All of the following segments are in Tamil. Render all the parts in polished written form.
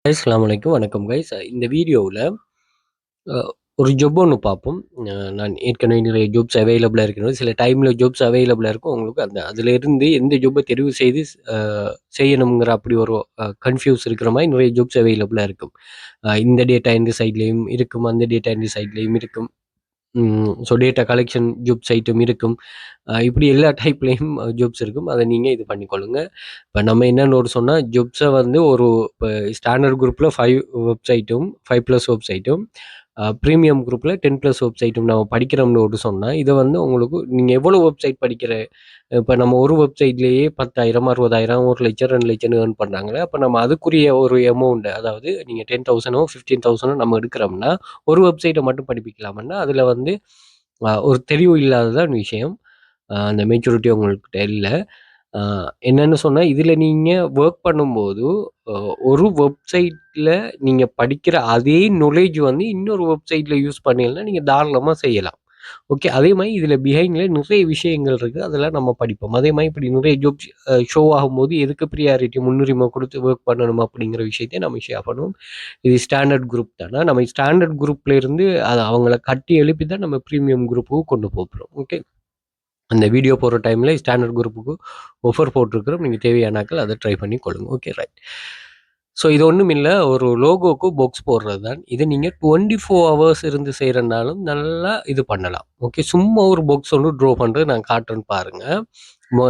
அஸ்ஸலாமு அலைக்கும். வணக்கம் கைஸ். இந்த வீடியோவுல அ ஒரு ஜாப் ஒண்ணு பார்ப்போம். நான் ஏற்கனவே நிறைய ஜாப்ஸ் அவைலபிளா இருக்கிறது. சில டைம்ல ஜாப்ஸ் அவைலபிளா இருக்கும். உங்களுக்கு அதிலிருந்து எந்த ஜாப்ப தெரிவு செய்து அ செய்யணுங்கிற அப்படி ஒரு கன்ஃப்யூஸ் இருக்கிற மாரி நிறைய ஜாப்ஸ் அவைலபிளா இருக்கும். இந்த டேட்டா இந்த சைட்லயும் இருக்கும். அந்த டேட்டா இந்த சைட்லயும் இருக்கும். So data collection jobs item இருக்கும். இப்படி எல்லா டைப்லயும் ஜாப்ஸ் இருக்கும். அத நீங்க இது பண்ணிக்கொள்ளுங்க. இப்ப நம்ம என்னன்னு ஒரு சொன்னா, ஜாப்ஸ வந்து இப்ப ஸ்டாண்டர்ட் குரூப்ல 5 வெப்சைட்டும் 5+ வெப்சைட்டும், பிரீமியம் குரூப்ல 10+ வெப்சைட்டும் நம்ம படிக்கிறோம்னு ஒரு சொன்னா, இத வந்து உங்களுக்கு நீங்க எவ்வளவு வெப்சைட் இப்ப நம்ம ஒரு வெப்சைட்லயே 10,000, 60,000, 1,00,000, 2,00,000 ஏர்ன் பண்றாங்களே, அப்ப நம்ம அதுக்குரிய ஒரு அமௌண்ட், அதாவது நீங்க 10,000 15,000 நம்ம எடுக்கிறோம்னா, ஒரு வெப்சைட்ட மட்டும் படிப்பிக்கலாம்னா, அதுல வந்து ஒரு தெளிவு இல்லாததான் விஷயம். அந்த மெச்சூரிட்டி உங்கள்கிட்ட இல்ல. அ என்னன்னு சொன்னா, இதுல நீங்க வொர்க் பண்ணும்போது, அ ஒரு வெப்சைட்ல நீங்க படிக்கிற அதே நாலேட்ஜ் வந்து இன்னொரு வெப்சைட்ல யூஸ் பண்ணீங்கன்னா, நீங்க தாராளமா செய்யலாம். ஓகே. அதே மாரி இதுல பிஹைண்ட்ல நிறைய விஷயங்கள் இருக்கு. அதெல்லாம் நம்ம படிப்போம். அதே மாரி இப்படி நிறைய ஜாப்ஸ் ஷோ ஆகும்போது, எதுக்கு பிரியாரிட்டி முன்னுரிமை குடுத்து வொர்க் பண்ணணும் அப்படிங்கிற விஷயத்த நம்ம ஷேர் பண்ணுவோம். இது ஸ்டாண்டர்ட் குரூப் தான. நம்ம ஸ்டாண்டர்ட் குரூப்ல இருந்து அவங்கள கட்டி எழுப்பி தான் நம்ம பிரீமியம் குரூப்புக்கு கொண்டு போப்போறோம். ஓகே. அந்த வீடியோ போடுற டைம்ல ஸ்டாண்டர்ட் குரூப்புக்கு ஆஃபர் போட்டிருக்கிறோம். நீங்க தேவையானாக்கள் அத ட்ரை பண்ணி கொள்ளுங்க. Okay right. ஸோ இது ஒண்ணுமில்ல. ஒரு லோகோக்கு பாக்ஸ் போடுறது தான். இத நீங்க 24 ஹவர்ஸ் இருந்து செய்றனாலும் நல்லா இது பண்ணலாம். ஓகே. சும்மா ஒரு பாக்ஸ் ஒண்ணு ட்ரா பண்றது நான் காட்டுறேன் பாருங்க.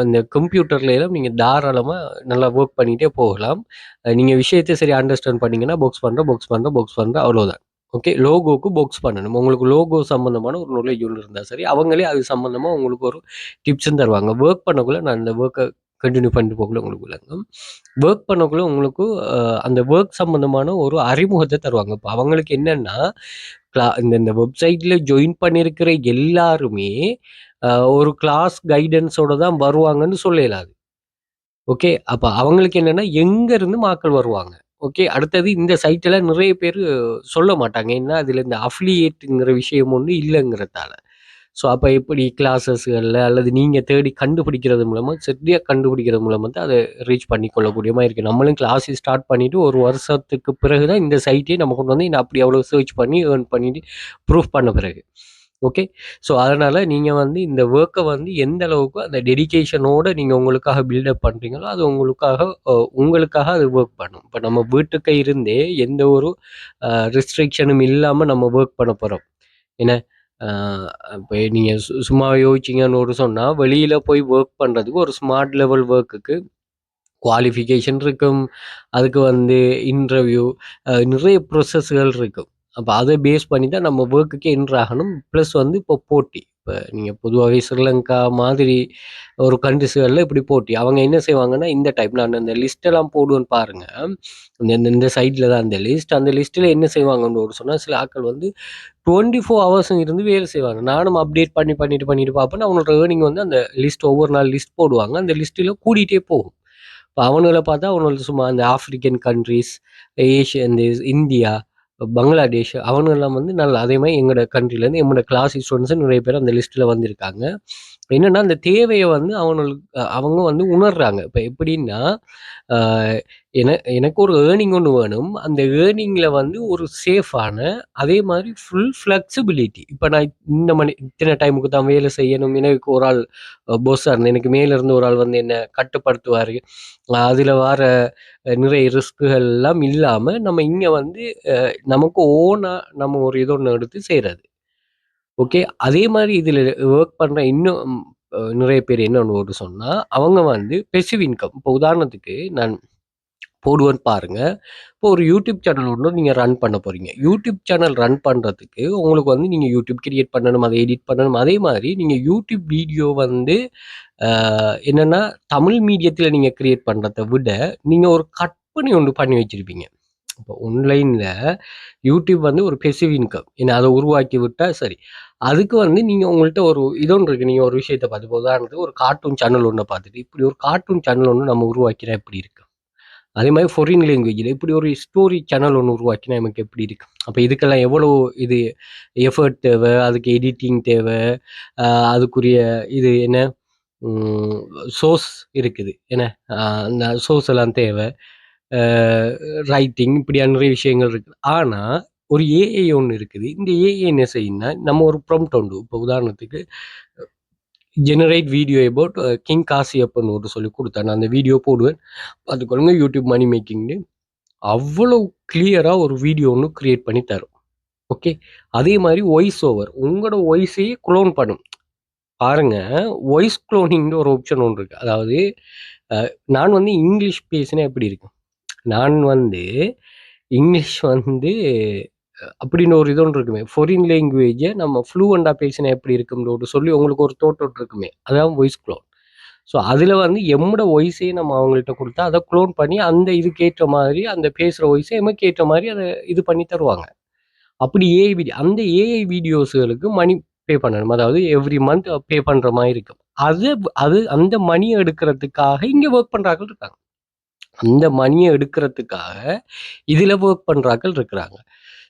இந்த கம்ப்யூட்டர்ல எல்லாம் நீங்க தாராளமா நல்லா வொர்க் பண்ணிட்டே போகலாம். நீங்க விஷயத்த சரியா அண்டர்ஸ்டாண்ட் பண்ணீங்கன்னா, பாக்ஸ் பண்றேன் அவ்வளோதான். ஓகே. லோகோக்கு பாக்ஸ் பண்ணணும். உங்களுக்கு லோகோ சம்மந்தமான ஒரு நாலேட்ஜ் ஒண்ணு இருந்தா சரி, அவங்களே அது சம்மந்தமா உங்களுக்கு ஒரு டிப்ஸும் தருவாங்க. வொர்க் பண்ணக்குள்ள நான் இந்த வொர்க்க கன்டின்யூ பண்ணிட்டு போகக்குள்ள உங்களுக்கு விளங்கும். வொர்க் பண்ணக்குள்ள உங்களுக்கு அ அந்த வொர்க் சம்மந்தமான ஒரு அறிமுகத்த தருவாங்க. இப்ப அவங்களுக்கு என்னன்னா, இந்த வெப்சைட்ல ஜாயின் பண்ணியிருக்கிற எல்லாருமே அ ஒரு கிளாஸ் கைடன்ஸோட தான் வருவாங்கன்னு சொல்ல இயலாது. ஓகே. அப்ப அவங்களுக்கு என்னன்னா, எங்க இருந்து ஆட்கள் வருவாங்க. ஓகே. அடுத்தது இந்த சைட்ல நிறைய பேரு சொல்ல மாட்டாங்க. ஏன்னா, அதுல இந்த அஃபிலியேட்ங்கிற விஷயம் ஒண்ணு இல்லங்கிறதால. ஸோ, அப்ப எப்படி கிளாஸஸ்கள்ல அல்லது நீங்க தேடி கண்டுபிடிக்கிறது மூலமா, சரியா கண்டுபிடிக்கிறது மூலமா தான் அத ரீச் பண்ணிக்கொள்ளக்கூடிய மாரி இருக்கு. நம்மளும் கிளாஸ் ஸ்டார்ட் பண்ணிட்டு 1 வருஷத்துக்கு பிறகு தான் இந்த சைட்டே நம்ம கொண்டு வந்து அப்படி அவ்வளோ சர்ச் பண்ணி ஏர்ன் பண்ணிட்டு ப்ரூஃப் பண்ண பிறகு. ஓகே. ஸோ, அதனால நீங்க வந்து இந்த வொர்க்க வந்து எந்த அளவுக்கு அந்த டெடிகேஷனோட நீங்க உங்களுக்காக பில்டப் பண்றீங்களோ, அது உங்களுக்காக அது வொர்க் பண்ணும். இப்ப நம்ம வீட்டுக்கு இருந்தே எந்த ஒரு ரெஸ்ட்ரிக்ஷனும் இல்லாம நம்ம வொர்க் பண்ண போறோம். என்ன, அ இப்ப நீங்க சும்மா யோசிச்சீங்கன்னு ஒரு சொன்னா, வெளியில போய் வொர்க் பண்றதுக்கு ஒரு ஸ்மார்ட் லெவல் வொர்க்குக்கு குவாலிஃபிகேஷன் இருக்கும். அதுக்கு வந்து இன்டர்வியூ நிறைய ப்ரோசஸ்கள் இருக்கும். அப்ப அத பேஸ் பண்ணி தான் நம்ம வொர்க்குக்கே என்டர் ஆகணும். ப்ளஸ் வந்து இப்போ போட்டி. இப்ப நீங்க பொதுவாவே ஸ்ரீலங்கா மாதிரி ஒரு கண்ட்ரிஸ்கள்ல இப்படி போட்டி. அவங்க என்ன செய்வாங்கன்னா, இந்த டைப் நான் அந்த லிஸ்ட் எல்லாம் போடுவேன் பாருங்க. இந்த இந்த சைட்ல தான் அந்த லிஸ்ட். அந்த லிஸ்ட்ல என்ன செய்வாங்கன்னு ஒரு சொன்னா, சில ஆட்கள் வந்து 24 ஹவர்ஸும் இருந்து வேலை செய்வாங்க. நானும் அப்டேட் பண்ணிட்டு பார்ப்பேன். அவங்களோட ஏர்னிங் வந்து அந்த லிஸ்ட் ஒவ்வொரு நாள் லிஸ்ட் போடுவாங்க. அந்த லிஸ்ட்ல கூடிட்டே போகும். இப்ப அவனுங்கள பார்த்தா அவனுங்களுக்கு சும்மா அந்த ஆஃப்ரிக்கன் கண்ட்ரீஸ், இந்த இந்தியா, பங்களாதேஷ் அவனுங்கலாம் வந்து நல்லா அதே மாரி எங்களோட கண்ட்ரிலேருந்து எங்களோட கிளாஸ் ஸ்டூடண்ட்ஸும் நிறைய பேர் அந்த லிஸ்ட்ல வந்திருக்காங்க. என்னன்னா, அந்த தேவைய வந்து அவங்க வந்து உணர்றாங்க. இப்ப எப்படின்னா, அ எனக்கு ஒரு ஏர்னிங் ஒண்ணு வேணும். அந்த ஏர்னிங்ல வந்து ஒரு சேஃபான, அதே மாரி ஃபுல் ஃப்ளெக்சிபிலிட்டி. இப்ப நான் இத்தன டைமுக்கு தான் வேலை செய்யணும். எனக்கு ஒரு ஆள் பாஸ்ஸா இருந்தா, எனக்கு மேல இருந்து ஒரு ஆள் வந்து என்ன கட்டுப்படுத்துவாரு. அதுல வர நிறைய ரிஸ்க்குகள் எல்லாம் இல்லாம, நம்ம இங்க வந்து நமக்கு ஓனா நம்ம ஒரு இது ஒண்ணு எடுத்து செய்றது. ஓகே. அதே மாரி இதுல வொர்க் பண்ற இன்னும் நிறைய பேர் என்னன்னு ஒரு சொன்னா, அவங்க வந்து பெசிவ் இன்கம். இப்போ உதாரணத்துக்கு நான் போடுவேன் பாருங்க. இப்போ ஒரு யூடியூப் சேனல் ஒண்ணு நீங்க ரன் பண்ண போறீங்க. யூடியூப் சேனல் ரன் பண்றதுக்கு உங்களுக்கு வந்து நீங்க யூடியூப் கிரியேட் பண்ணணும், அத எடிட் பண்ணணும். அதே மாரி நீங்க யூடியூப் வீடியோ வந்து அ என்னன்னா, தமிழ் மீடியத்தில நீங்க கிரியேட் பண்றத விட, நீங்க ஒரு கற்பனை ஒண்ணு பண்ணி வச்சிருப்பீங்க. இப்போ ஆன்லைன்ல யூடியூப் வந்து ஒரு பெசிவ் இன்கம். ஏன்னா அத உருவாக்கி விட்டா சரி. அதுக்கு வந்து நீங்க உங்கள்ட்ட ஒரு இது ஒண்ணு இருக்கு. நீங்க ஒரு விஷயத்த பார்த்து இப்போ உதாரணத்துக்கு ஒரு கார்ட்டூன் சேனல் ஒண்ண பார்த்துட்டு, இப்படி ஒரு கார்ட்டூன் சேனல் ஒண்ணு நம்ம உருவாக்கினா எப்படி இருக்கு? அதே மாரி ஃபாரின் லாங்குவேஜ்ல இப்படி ஒரு ஸ்டோரி சேனல் ஒண்ணு உருவாக்கினா நமக்கு எப்படி இருக்கு? அப்ப இதுக்கெல்லாம் எவ்வளோ இது எஃபோர்ட் தேவ, அதுக்கு எடிட்டிங் தேவ, அ அதுக்குரிய இது என்ன ம் சோர்ஸ் இருக்குது. என்ன அ அந்த சோர்ஸ் எல்லாம் தேவ. ரைட்டிங் இப்படியான நிறைய விஷயங்கள் இருக்குது. ஆனா, ஒரு ஏஐ ஒண்ணு இருக்குது. இந்த ஏஐ என்ன செய்யும்னா, நம்ம ஒரு ப்ராம்ப்ட் உண்டு. இப்போ உதாரணத்துக்கு ஜெனரேட் வீடியோ அபவுட் கிங் காசியப்பன்னு ஒரு சொல்லி குடுத்தா, நான் அந்த வீடியோ போடுவேன். பார்த்துக்கொள்ளுங்க யூடியூப் மணி மேக்கிங்ன்னு. அவ்வளவு கிளியரா ஒரு வீடியோ ஒண்ணு கிரியேட் பண்ணி தரும். ஓகே. அதே மாரி வாய்ஸ் ஓவர். உங்களோட வாய்ஸையே குளோன் பண்ணும். பாருங்க, வாய்ஸ் குளோனிங்ன்னு ஒரு ஆப்ஷன் ஒண்ணு இருக்கு. அதாவது அ நான் வந்து இங்கிலீஷ் பேசினா எப்படி இருக்கும்? நான் வந்து இங்கிலீஷ் வந்து அப்படின்னு ஒரு இது ஒண்ணு இருக்குமே. ஃபாரின் லாங்குவேஜ நம்ம ஃப்ளூவன்ட்டா பேசினா எப்படி இருக்கும்னு சொல்லி உங்களுக்கு ஒரு தாட் ஒண்ணு இருக்குமே. அதான் வாய்ஸ் குளோன். ஸோ அதில வந்து எம்மோட வாய்ஸே நம்ம அவங்கள்ட்ட குடுத்தா, அத குளோன் பண்ணி அந்த இதுக்கு ஏற்ற மாதிரி அந்த பேசுற வாய்ஸ எமக்கு ஏற்ற மாரி அத இது பண்ணி தருவாங்க. அப்படி ஏஐ வீடியோ அந்த ஏஐ வீடியோஸ்களுக்கு மணி பே பண்ணணும். அதாவது எவ்ரி மந்த் பே பண்ற மாரி இருக்கும். அது அது அந்த மணிய எடுக்கிறதுக்காக இங்க வொர்க் பண்ற ஆட்கள் இருக்காங்க. அந்த மணிய எடுக்கிறதுக்காக இதுல வொர்க் பண்ற ஆட்கள் இருக்கிறாங்க.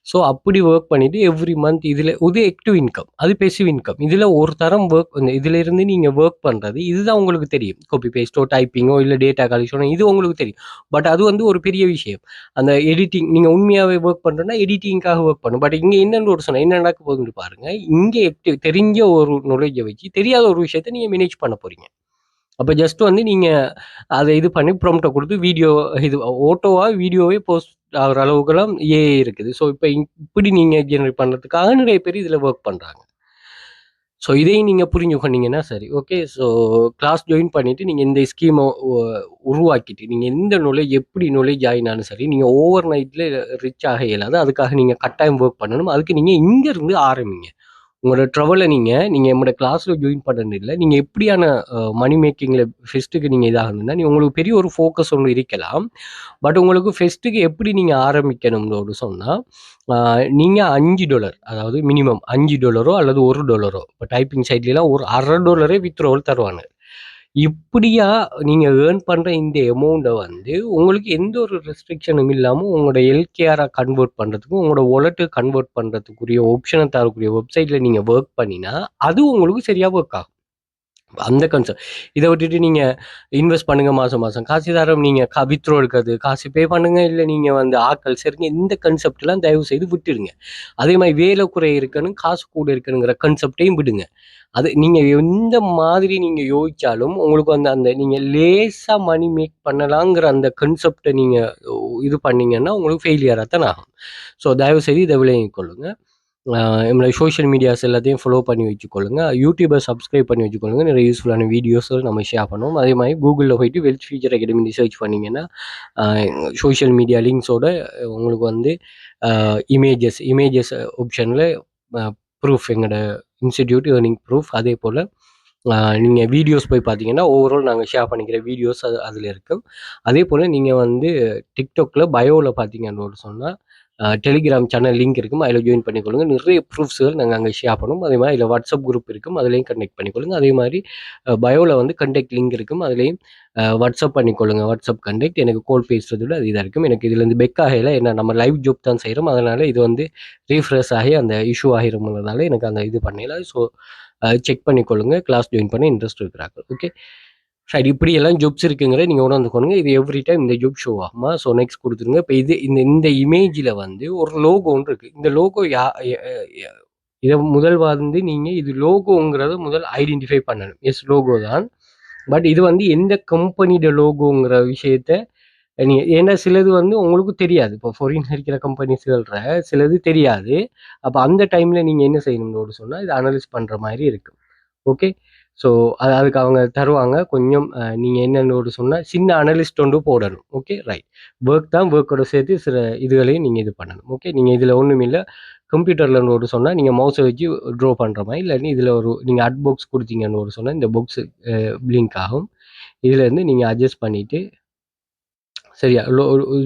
ஸோ அப்படி வொர்க் பண்ணிட்டு எவ்ரி மந்த் இதுல இது ஆக்டிவ் இன்கம். அது பேசிவ் இன்கம். இதுல ஒரு தரம் வொர்க் இதுல இருந்து நீங்க வொர்க் பண்றது இதுதான் உங்களுக்கு தெரியும். காப்பி பேஸ்ட்டோ, டைப்பிங்கோ இல்ல டேட்டா கலெக்ஷனோ இது உங்களுக்கு தெரியும். பட் அது வந்து ஒரு பெரிய விஷயம். அந்த எடிட்டிங் நீங்க உண்மையாவே வொர்க் பண்றேன்னா எடிட்டிங்காக வொர்க் பண்ணணும். பட் இங்க என்னன்னு ஒரு சொன்னா என்ன நடக்க போகுதுன்னு பாருங்க. இங்க தெரிஞ்ச ஒரு நாலேட்ஜ வச்சு தெரியாத ஒரு விஷயத்த நீங்க மேனேஜ் பண்ண போறீங்க. அப்ப ஜஸ்ட் வந்து நீங்க அத இது பண்ணி ப்ராம்ப்ட்ட குடுத்து வீடியோ இது ஆட்டோவா வீடியோவே போஸ்ட் ஆகுற அளவுக்குலாம் ஏஐ இருக்குது. ஸோ இப்ப இப்படி நீங்க ஜெனரேட் பண்றதுக்காக நிறைய பேர் இதுல வொர்க் பண்றாங்க. ஸோ இதையும் நீங்க புரிஞ்சுக்கொண்டீங்கன்னா சரி. ஓகே. ஸோ கிளாஸ் ஜாயின் பண்ணிட்டு நீங்க இந்த ஸ்கீம உருவாக்கிட்டு, நீங்க எந்த எப்படி நாலேட்ஜ் ஆயினாலும் சரி, நீங்க ஓவர் நைட்ல ரிச் ஆக இயலாது. அதுக்காக நீங்க கட்டாயம் வொர்க் பண்ணணும். அதுக்கு நீங்க இங்க இருந்து ஆரம்பிங்க. உங்களோட ட்ரவல நீங்க நம்மோட கிளாஸ்ல ஜாயின் பண்ணது இல்ல. நீங்க எப்படியான மனி மேக்கிங்ல ஃபெஸ்ட்டுக்கு நீங்க இதாகணும்னா, உங்களுக்கு பெரிய ஒரு ஃபோக்கஸ் ஒண்ணு இருக்கலாம். பட் உங்களுக்கு ஃபெஸ்ட்டுக்கு எப்படி நீங்க ஆரம்பிக்கணும்னு சொன்னா, அ நீங்க $5 அதாவது மினிமம் $5 அல்லது $1 இப்ப டைப்பிங் சைட்லலாம் ஒரு $1/2 வித்ட்ராவல் தருவாங்க. இப்படியா நீங்க ஏர்ன் பண்ற இந்த அமௌண்ட்ட வந்து உங்களுக்கு எந்த ஒரு ரெஸ்ட்ரிக்ஷனும் இல்லாம உங்களோட எல்கேஆரா கன்வெர்ட் பண்றதுக்கும், உங்களோட வாலெட்ட கன்வெர்ட் பண்றதுக்குரிய ஆப்ஷன தரக்கூடிய வெப்சைட்ல நீங்க வொர்க் பண்ணினா, அது உங்களுக்கு சரியா வொர்க் ஆகும். அந்த கான்செப்ட். இத விட்டுட்டு நீங்க இன்வெஸ்ட் பண்ணுங்க மாசம் மாசம். காசு தரோம் நீங்க வித்ட்ரா எடுக்காது. காசு பே பண்ணுங்க. இல்ல நீங்க வந்து ஆட்கள் சேருங்க. இந்த கான்செப்ட்லாம் தயவு செய்து விட்டுடுங்க. அதே மாரி வேலை குறை இருக்கணும், காசு கூட இருக்கணுங்கிற கான்செப்ட்டையும் விடுங்க. அது நீங்க எந்த மாதிரி நீங்க யோசிச்சாலும், உங்களுக்கு வந்து அந்த நீங்க லேசா மணி மேக் பண்ணலாங்கிற அந்த கான்செப்ட்ட நீங்க இது பண்ணீங்கன்னா, உங்களுக்கு ஃபெயிலியரா தான் ஆகும். ஸோ தயவு செய்து இத விளங்கிக் கொள்ளுங்க. நம்மளோட சோஷியல் மீடியாஸ் எல்லாத்தையும் ஃபாலோ பண்ணி வச்சுக்கொள்ளுங்க. யூடியூபை சப்ஸ்கிரைப் பண்ணி வச்சுக்கொள்ளுங்க. நிறைய யூஸ்ஃபுல்லான வீடியோஸும் நம்ம ஷேர் பண்ணுவோம். அதே மாதிரி கூகுளில் போயிட்டு வெல்த் ஃபியூச்சர் அகாடமி சர்ச் பண்ணிங்கன்னா சோஷியல் மீடியா லிங்க்ஸோட உங்களுக்கு வந்து இமேஜஸ் ஆப்ஷனில் ப்ரூஃப் எங்களோட இன்ஸ்டிடியூட் ஏர்னிங் ப்ரூஃப் அதே போல் நீங்கள் வீடியோஸ் போய் பார்த்தீங்கன்னா ஓவரால் நாங்கள் ஷேர் பண்ணிக்கிற வீடியோஸ் அதில் இருக்கும். அதே போல் நீங்கள் வந்து டிக்டாக்ல பயோவில் பார்த்தீங்கன்னு சொன்னால் டெலிகிராம் சேனல் லிங்க் இருக்கும். அதில் ஜாயின் பண்ணிக்கொள்ளுங்க. நிறைய ப்ரூஃப்ஸ்கள் நாங்கள் அங்கே ஷேர் பண்ணுவோம். அதே மாதிரி அதில் வாட்ஸ்அப் குரூப் இருக்கும். அதுலேயும் கனெக்ட் பண்ணிக்கொள்ளுங்க. அதே மாதிரி பயோவில் வந்து கண்டெக்ட் லிங்க் இருக்கும். அதுலேயும் வாட்ஸ்அப் பண்ணிக்கொள்ளுங்க. வாட்ஸ்அப் கண்டெக்ட் எனக்கு கால் பேசுறது விட அது இதாக இருக்கும். எனக்கு இதுலேருந்து பெக் ஆகையில் என்ன நம்ம லைவ் ஜாப் தான் செய்கிறோம். அதனால் இது வந்து ரீஃப்ரெஷ் ஆகி அந்த இஷ்யூ ஆகிரும்னால எனக்கு அந்த இது பண்ணல. ஸோ செக் பண்ணிக்கொள்ளுங்க. கிளாஸ் ஜாயின் பண்ண இன்ட்ரெஸ்ட் இருக்கிறாங்க. ஓகே. சரி இப்படியெல்லாம் ஜாப்ஸ் இருக்குங்கிறத நீங்கள் உணர்ந்துக்கோங்க. இது எவ்ரி டைம் இந்த ஜாப் ஷோ ஆகுமா? ஸோ நெக்ஸ்ட் கொடுத்துருங்க. இப்போ இது இந்த இந்த இமேஜில் வந்து ஒரு லோகோ ஒன்று இருக்குது. இந்த லோகோ இதை முதல் வந்து நீங்கள் இது லோகோங்கிறத முதல் ஐடென்டிஃபை பண்ணணும். எஸ் லோகோ தான். பட் இது வந்து எந்த கம்பெனியோட லோகோங்கிற விஷயத்த ஏன்னா சிலது வந்து உங்களுக்கு தெரியாது. இப்போ ஃபாரின்ல இருக்கிற கம்பெனிஸ் சொல்ற சிலது தெரியாது. அப்போ அந்த டைம்ல நீங்க என்ன செய்யணும்னு சொன்னா இதை அனலைஸ் பண்ற மாதிரி இருக்கு. ஓகே. ஸோ அதுக்கு அவங்க தருவாங்க. கொஞ்சம் நீங்க என்னன்னு சொன்னா சின்ன அனலிஸ்ட் ஒன்று போடணும். Okay right. ஒர்க் தான் ஒர்க்கோட சேர்த்து சில இதுகளையும் நீங்க இது பண்ணணும். ஓகே. நீங்க இதுல ஒன்றும் இல்லை. கம்ப்யூட்டர்ல சொன்னா நீங்க மவுஸை வச்சு ட்ரா பண்ற மாதிரி இல்லாட்டி இதுல நீங்க அட் பாக்ஸ் கொடுத்தீங்கன்னு சொன்னா இந்த பாக்ஸ் பிளிங்க் ஆகும். இதுல இருந்து நீங்க அட்ஜஸ்ட் பண்ணிட்டு சரியா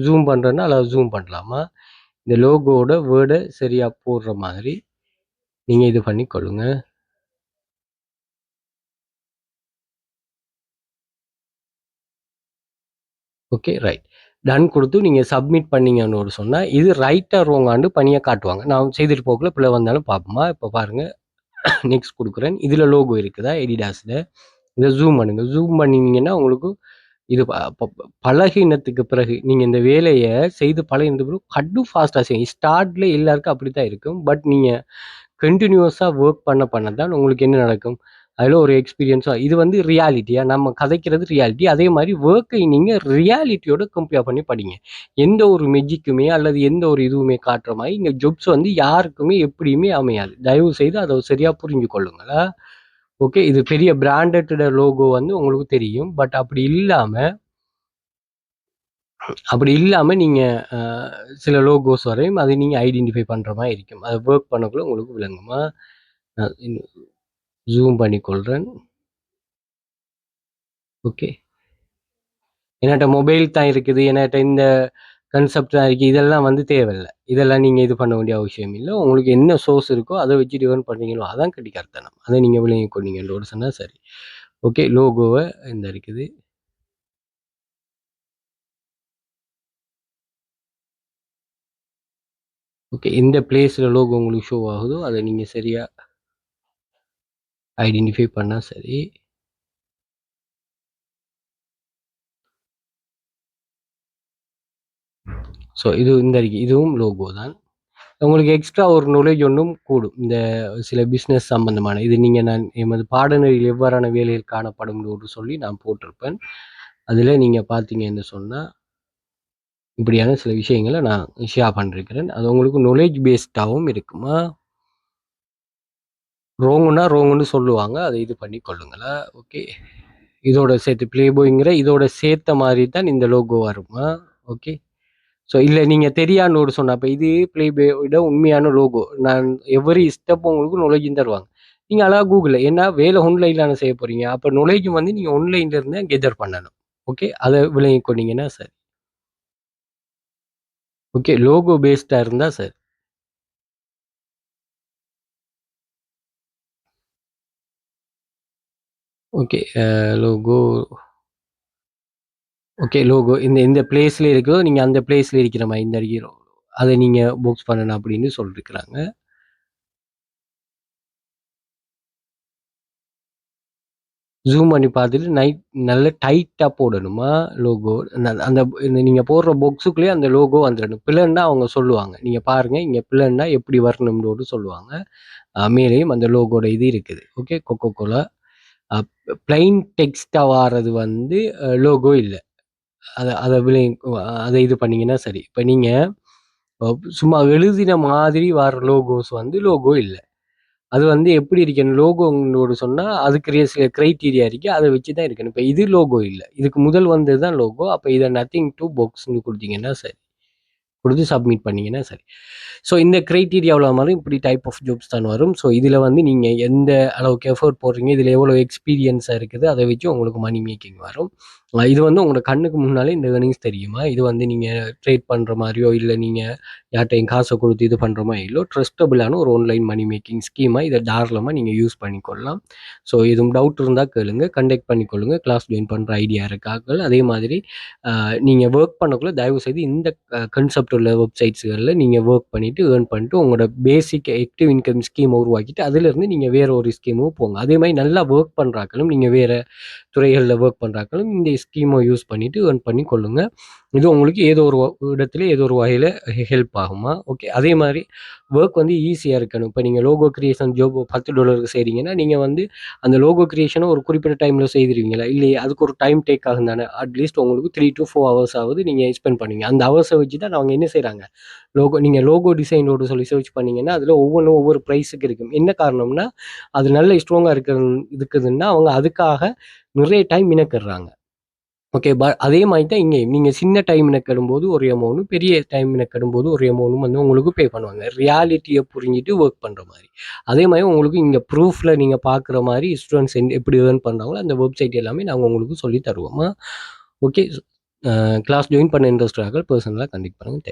ஜூம் பண்றேன்னா அதில் ஜூம் பண்ணலாமா? இந்த லோகோவோட வேர்டை சரியா போடுற மாதிரி நீங்க இது பண்ணி கொள்ளுங்க. Okay right. டன் கொடுத்து நீங்க சப்மிட் பண்ணீங்கன்னு சொன்னா இது ரைட்டா ரோங்காண்டு பணியை காட்டுவாங்க. நான் செய்துட்டு போக்குள்ள பிள்ளை வந்தாலும் பார்ப்போமா? இப்போ பாருங்க நெக்ஸ்ட் கொடுக்குறேன். இதுல லோகோ இருக்குதா எடிடாஸ்ல? இதை ஜூம் பண்ணுங்க. ஜூம் பண்ணினீங்கன்னா உங்களுக்கு இது பழகினத்துக்கு பிறகு நீங்க இந்த வேலைய செய்து பழகினதுக்கு பிறகு கடும் ஃபாஸ்ட்டா செய்யும். ஸ்டார்ட்ல எல்லாருக்கும் அப்படித்தான் இருக்கும். பட் நீங்க கன்டினியூஸா வொர்க் பண்ண தான் உங்களுக்கு என்ன நடக்கும்? அதுல ஒரு எக்ஸ்பீரியன்ஸா இது வந்து ரியாலிட்டியா நம்ம கதைக்கிறது ரியாலிட்டி. அதே மாரி வொர்க்கை நீங்க ரியாலிட்டியோட கம்பேர் பண்ணி படிங்க. எந்த ஒரு மெஜிக்குமே அல்லது எந்த ஒரு இதுவுமே காட்டுற மாரி இங்க ஜாப்ஸ் வந்து யாருக்குமே எப்படியுமே அமையாது. தயவு செய்து அத சரியா புரிஞ்சு கொள்ளுங்களா. ஓகே. இது பெரிய பிராண்டட் லோகோ வந்து உங்களுக்கு தெரியும். பட் அப்படி இல்லாம நீங்க அ சில லோகோஸ் வரையும் அதை நீங்க ஐடென்டிஃபை பண்ற மாரி இருக்கும். அது வொர்க் பண்ணக்குள்ள உங்களுக்கு விளங்குமா? இன்னும் ஜூம் பண்ணிக்கொள்றேன். ஓகே. என்கிட்ட மொபைல் தான் இருக்குது. என்கிட்ட இந்த கன்செப்ட் தான் இருக்கு. இதெல்லாம் வந்து தேவையில்ல. இதெல்லாம் நீங்க இது பண்ண வேண்டிய அவசியம் இல்ல. உங்களுக்கு என்ன சோர்ஸ் இருக்கோ அத வச்சுட்டு ஏர்ன் பண்றீங்களோ அதான் கெட்டிக்காரத்தனம். அத நீங்க விளங்கிக் கொண்டீங்கன்னு சொன்னா சரி. ஓகே. லோகோவ இந்த இருக்குது. ஓகே. எந்த பிளேஸ்ல லோகோ உங்களுக்கு ஷோ ஆகுதோ அத நீங்க சரியா ஐடென்டிஃபை பண்ணா சரி. ஸோ இது இந்த இருக்கு. இதுவும் லோகோ தான். உங்களுக்கு எக்ஸ்ட்ரா ஒரு knowledge ஒண்ணும் கூடும். இந்த சில பிசினஸ் சம்பந்தமான இது நான் எமது பாடநெறியில் எவ்வாறான வேலைகள் காணப்படும் என்று சொல்லி நான் போட்டிருப்பேன். அதுல நீங்க பார்த்தீங்கன்னு சொன்னா, இப்படியான சில விஷயங்கள நான் ஷேர் பண்ணியிருக்கிறேன். அது உங்களுக்கு knowledge பேஸ்டாவும் இருக்குமா? ரோங்குன்னு சொல்லுவாங்க. அத இது பண்ணி கொள்ளுங்களா. ஓகே. இதோட சேர்த்து பிளேபாய்ங்கிற இதோட சேர்த்த மாரி தான் இந்த லோகோ வருமா? ஓகே. ஸோ இல்ல நீங்க தெரியான்னு சொன்னா, அப்ப இது பிளேபாயோட உண்மையான லோகோ. நான் எவரி ஸ்டெப் உங்களுக்கு knowledge தருவாங்க. நீங்க அழகா கூகுள்ல ஏன்னா வேலை ஆன்லைன்ல செய்ய போறீங்க. அப்ப knowledge வந்து நீங்க ஆன்லைன்ல இருந்து கெதர் பண்ணணும். ஓகே. அத விளங்கிக் கொண்டீங்கன்னா சரி. ஓகே. லோகோ பேஸ்டா இருந்தா சரி. ஓகே. Logo okay. லோகோ இந்த பிளேஸ்ல இருக்கோ, நீங்க அந்த பிளேஸ்ல இருக்கிற மாரி இந்த ஹீரோ. அத நீங்க புக்ஸ் பண்ணணும் அப்படின்னு சொல்லிருக்கிறாங்க. ஜூம் பண்ணி பார்த்துட்டு நல்ல டைட்டா போடணுமா லோகோ. அந்த நீங்க போடுற பாக்ஸுக்குள்ளேயே அந்த லோகோ வந்துரணும். பிழைன்னா அவங்க சொல்லுவாங்க. நீங்க பாருங்க, இங்க பிழைன்னா எப்படி வரணும்னு சொல்லுவாங்க. மேலேயும் அந்த லோகோட இது இருக்குது. ஓகே. Coca Cola. அ பிளைன் டெக்ஸ்ட்டா வாரது வந்து லோகோ இல்ல. அத அத விளை அத இது பண்ணீங்கன்னா சரி. இப்ப நீங்க அ சும்மா எழுதின மாதிரி வர லோகோஸ் வந்து லோகோ இல்ல. அது வந்து எப்படி இருக்கணும் லோகோங்களோட சொன்னா, அதுக்குரிய சில கிரைட்டீரியா இருக்கு. அத வச்சு தான் இருக்கணும். இப்ப இது லோகோ இல்ல. இதுக்கு முதல் வந்தது தான் லோகோ. அப்ப இத நத்திங் டூ பாக்ஸ்ன்னு குடுத்தீங்கன்னா சரி. குடுத்து சப்மிட் பண்ணீங்கன்னா சரி. ஸோ இந்த கிரைட்டீரியாவுல மாரி இப்படி டைப் ஆஃப் ஜாப்ஸ் தான் வரும். ஸோ இதுல வந்து நீங்க எந்த அளவுக்கு எஃபோர்ட் போடுறீங்க, இதுல எவ்வளோ எக்ஸ்பீரியன்ஸா இருக்குது, அத வச்சு உங்களுக்கு மணி மேக்கிங் வரும். இது வந்து உங்களோட கண்ணுக்கு முன்னாலே இந்த ஏர்னிங்ஸ் தெரியுமா? இது வந்து நீங்க ட்ரேட் பண்ற மாரியோ, இல்ல நீங்க யார்ட்டயும் காச குடுத்து இது பண்ற மாரி இல்லோ, ட்ரஸ்டபிளான ஒரு ஆன்லைன் மணி மேக்கிங் ஸ்கீமா இத தாராளமா நீங்க யூஸ் பண்ணிக்கொள்ளலாம். ஸோ எதுவும் டவுட் இருந்தா கேளுங்க. கண்டெக்ட் பண்ணிக்கொள்ளுங்க. கிளாஸ் ஜாயின் பண்ற ஐடியா இருக்காக்கள். அதே மாதிரி நீங்க வொர்க் பண்ணக்குள்ள தயவு செய்து இந்த கன்செப்ட் உள்ள வெப்சைட்ஸ்கள்ல நீங்க வொர்க் பண்ணிட்டு, ஏர்ன் பண்ணிட்டு உங்களோட பேசிக் ஆக்டிவ் இன்கம் ஸ்கீம உருவாக்கிட்டு, அதிலிருந்து நீங்க வேற ஒரு ஸ்கீமுக்கு போங்க. அதே மாரி நல்லா வொர்க் பண்றாக்களும், நீங்க வேற துறைகள்ல வொர்க் பண்றாக்களும் இந்த ஸ்கீம யூஸ் பண்ணிட்டு ஏர்ன் பண்ணி கொள்ளுங்க. இது உங்களுக்கு ஏதோ ஒரு இடத்துல ஏதோ ஒரு வகையில ஹெல்ப் ஆகுமா? ஓகே. அதே மாரி வொர்க் வந்து ஈஸியா இருக்கணும். இப்ப நீங்க லோகோ கிரியேஷன் ஜாப் $10க்கு செய்றீங்கன்னா, நீங்க வந்து அந்த லோகோ கிரியேஷன ஒரு குறிப்பிட்ட டைம்ல செய்திருவீங்களா? இல்லையே. அதுக்கு ஒரு டைம் டேக் ஆகும் தானே. அட்லீஸ்ட் உங்களுக்கு 3 டூ 4 ஹவர்ஸ் ஆவது நீங்க ஸ்பெண்ட் பண்ணுவீங்க. அந்த ஹவர்ஸ வச்சு தான் அவங்க என்ன செய்றாங்க, நீங்க லோகோ டிசைனோட சொல்லி சர்ச் பண்ணீங்கன்னா, அதுல ஒவ்வொன்னும் ஒவ்வொரு பிரைஸுக்கு இருக்கும். என்ன காரணம்னா, அது நல்ல ஸ்ட்ராங்கா இருக்குதுன்னா, அவங்க அதுக்காக நிறைய டைம் மெனக்கிடுறாங்க. ஓகே. அதே மாரி தான் இங்கேயும். நீங்க சின்ன டைம் மெனக்கெடும்போது ஒரு அமௌண்ட், பெரிய டைம் மெனக்கெடும்போது ஒரு அமௌண்ட் வந்து உங்களுக்கு பே பண்ணுவாங்க. ரியாலிட்டிய புரிஞ்சுட்டு வொர்க் பண்ற மாரி. அதே மாரி உங்களுக்கு இங்க ப்ரூஃப்ல நீங்க பார்க்குற மாரி ஸ்டூடண்ட்ஸ் எப்படி ஏர்ன் பண்றாங்களோ, அந்த வெப்சைட் எல்லாமே நாங்க உங்களுக்கு சொல்லி தருவோம். ஓகே. கிளாஸ் ஜாயின் பண்ண இன்ட்ரெஸ்ட் பெர்சனலா கான்டாக்ட் பண்ணுங்க.